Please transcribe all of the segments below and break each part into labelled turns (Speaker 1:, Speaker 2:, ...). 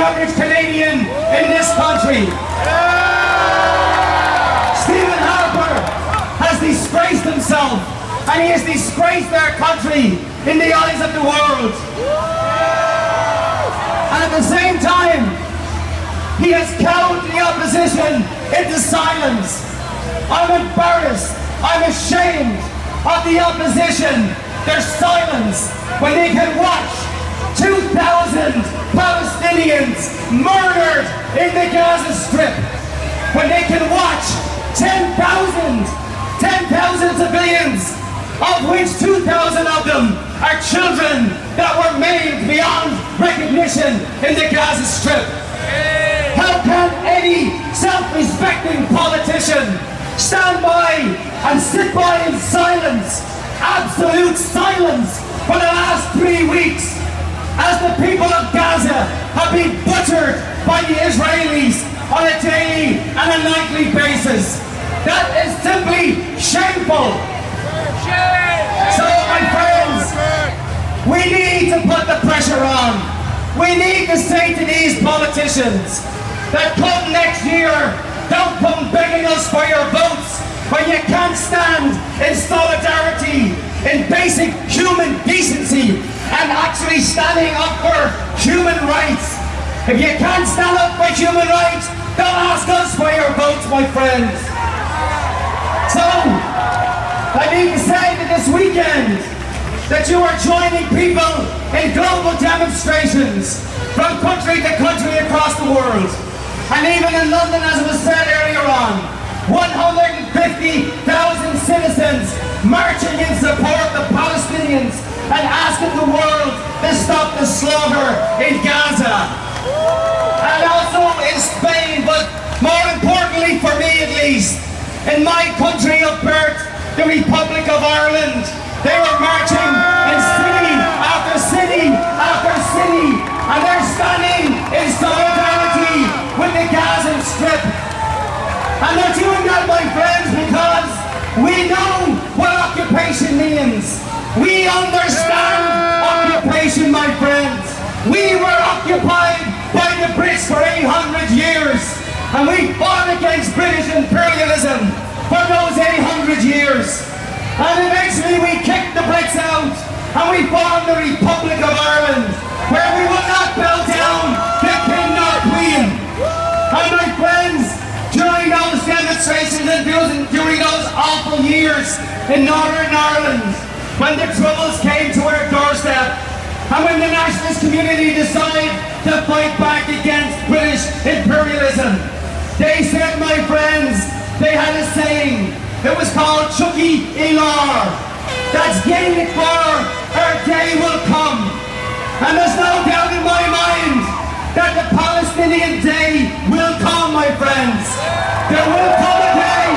Speaker 1: average Canadian in this country. Stephen Harper has disgraced himself, and he has disgraced our country in the eyes of the world. And at the same time, he has cowed the opposition into silence. I'm embarrassed, I'm ashamed of the opposition, their silence, when they can watch 2,000 Palestinians murdered in the Gaza Strip, when they can watch 10,000 civilians, of which 2,000 of them are children that were maimed beyond recognition in the Gaza Strip. How can any self-respecting politician stand by and sit by in silence, absolute silence, for the last 3 weeks as the people of Gaza have been butchered by the Israelis on a daily and a nightly basis? That is simply shameful. So, my friends, we need to put the pressure on. We need to say to these politicians that come next year, don't come begging us for your votes when you can't stand in solidarity, in basic human decency, and actually standing up for human rights. If you can't stand up for human rights, don't ask us for your votes, my friends. So, I need to say that this weekend that you are joining people in global demonstrations from country to country across the world. And even in London, as it was said earlier on, 150,000 citizens marching in support of the Palestinians and asking the world to stop the slaughter in Gaza. And also in Spain, but more importantly for me at least, in my country of birth, the Republic of Ireland, they were marching in city after city after city, and they're standing in solidarity with the Gaza Strip. And they're doing that, my friends, because we know what occupation means. We understand occupation, my friends. We were occupied by the Brits for 800 years, and we fought against British imperialism for those 800 years. And eventually we kicked the Brits out, and we formed the Republic of Ireland, where we will not bow down to king nor queen. And my friends, during those demonstrations and during those awful years in Northern Ireland, when the troubles came to our doorstep, and when the nationalist community decided to fight back against British imperialism, they said, my friends, they had a saying. It was called Chucky Elar. That's getting it for our day will come. And there's no doubt in my mind that the Palestinian day will come, my friends. There will come a day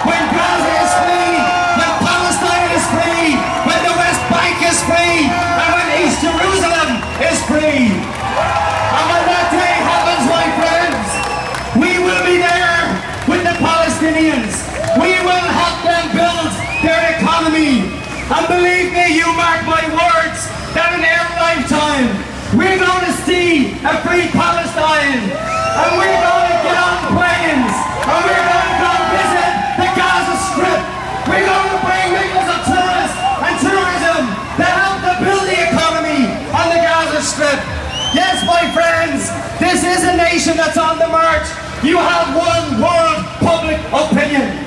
Speaker 1: when Gaza is free, when Palestine is free, when the West Bank is free, and when East Jerusalem is free. And when that day happens, my friends, we will be there with the Palestinians. We will help them build their economy. And believe me, you mark my words, that in our lifetime, we're going to see a free Palestine. And we're going to get on planes. And we're going to go visit the Gaza Strip. We're going to bring millions of tourists and tourism to help to build the economy on the Gaza Strip. Yes, my friends, this is a nation that's on the march. You have one world public opinion.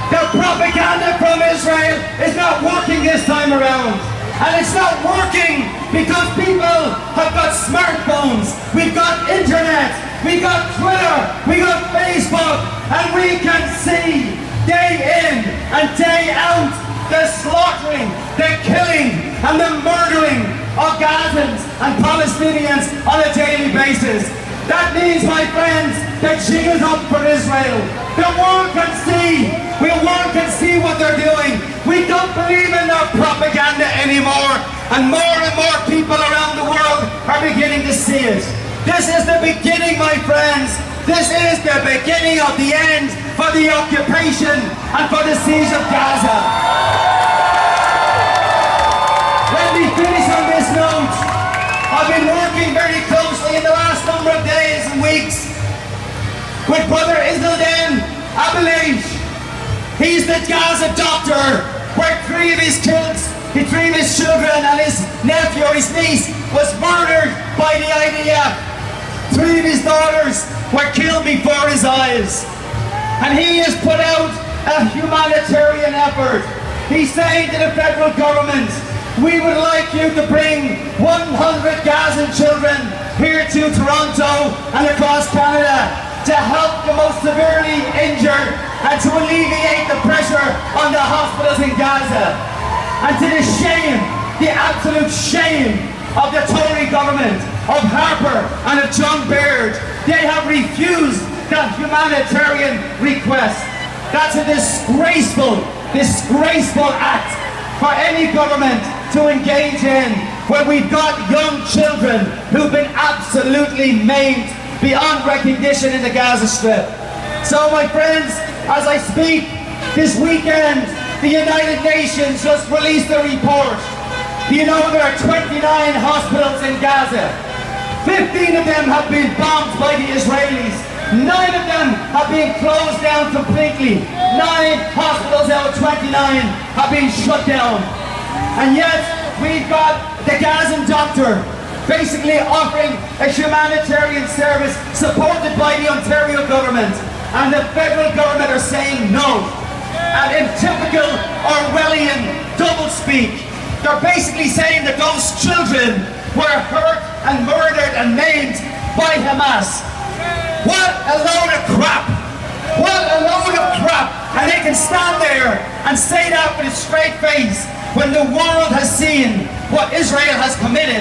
Speaker 1: The propaganda from Israel is not working this time around. And it's not working because people have got smartphones, we've got internet, we've got Twitter, we've got Facebook, and we can see day in and day out the slaughtering, the killing, and the murdering of Gazans and Palestinians on a daily basis. That means, my friends, the jig is up for Israel. The world can see what they're doing. We don't believe in their propaganda anymore, and more people around the world are beginning to see it. This is the beginning, my friends. This is the beginning of the end for the occupation and for the siege of Gaza. Let me finish on this note. I've been working very closely in the last number of days weeks with Brother Isnaldin Abelish. He's the Gaza doctor where three of his children and his nephew or his niece was murdered by the IDF. Three of his daughters were killed before his eyes. And he has put out a humanitarian effort. He's saying to the federal government, we would like you to bring 100 Gazan children here to Toronto and across Canada to help the most severely injured and to alleviate the pressure on the hospitals in Gaza. And to the shame, the absolute shame of the Tory government, of Harper and of John Baird, they have refused that humanitarian request. That's a disgraceful act for any government to engage in when we've got young children who've been absolutely maimed beyond recognition in the Gaza Strip. So my friends, as I speak, this weekend the United Nations just released a report. You know there are 29 hospitals in Gaza. 15 of them have been bombed by the Israelis. 9 of them have been closed down completely. 9 hospitals out of 29 have been shut down. And yet we've got the Gazan doctor basically offering a humanitarian service supported by the Ontario government. And the federal government are saying no. And in typical Orwellian doublespeak, they're basically saying that those children were hurt and murdered and maimed by Hamas. What a load of crap! What a load of crap! And they can stand there and say that with a straight face when the world has seen what Israel has committed.